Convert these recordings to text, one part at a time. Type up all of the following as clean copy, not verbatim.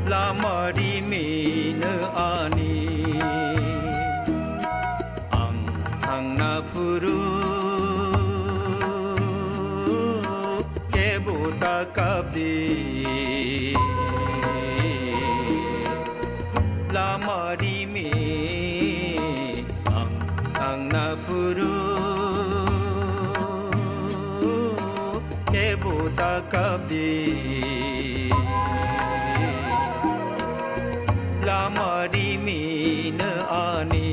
Lamari mine ani ang thangna phuru kebota kabdi Lamari me ang thangna phuru kebota kabdi Lamari mine ani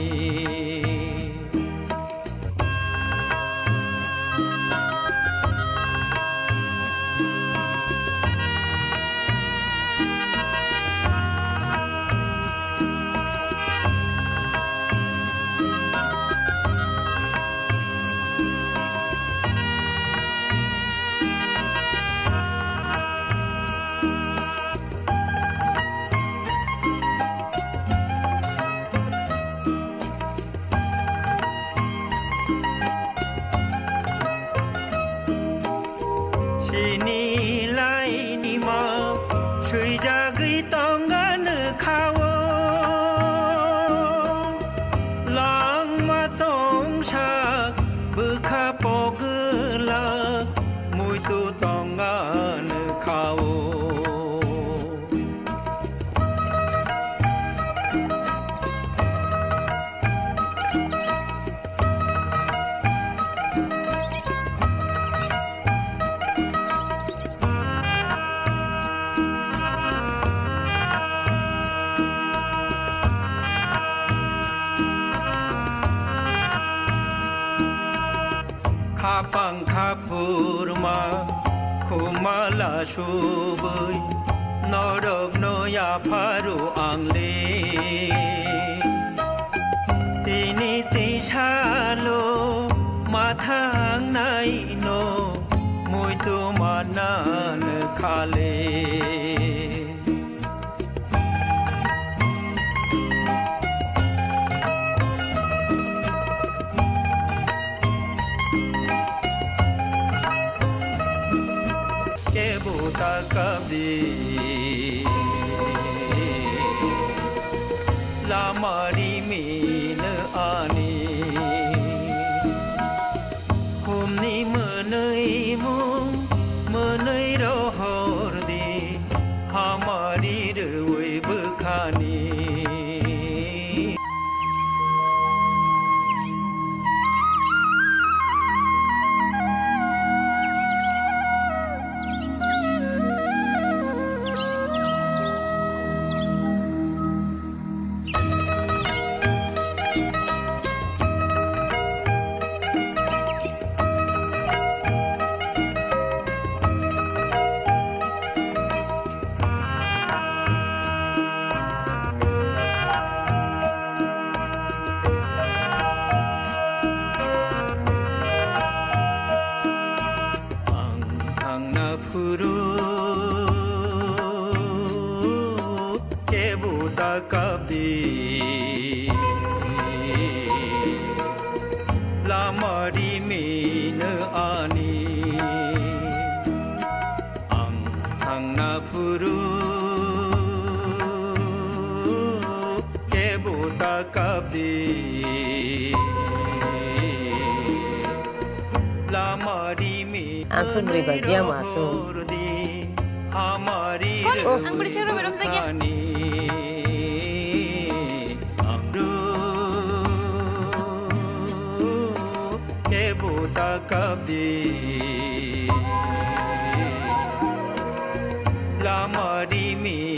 Purma kumala shubai norok noya paru angle tini tishalo mathang nai no mui tu manan khale Kabdi Lamari mine ani Humni menai mung menai rohor di Hamari rewai bekhani Lamari mine ani ang thangna phuru kebota kabdi Lamari mine Asun riba dia masuk Hamari oh ang beri saya belum saja Kabdi Lamari mi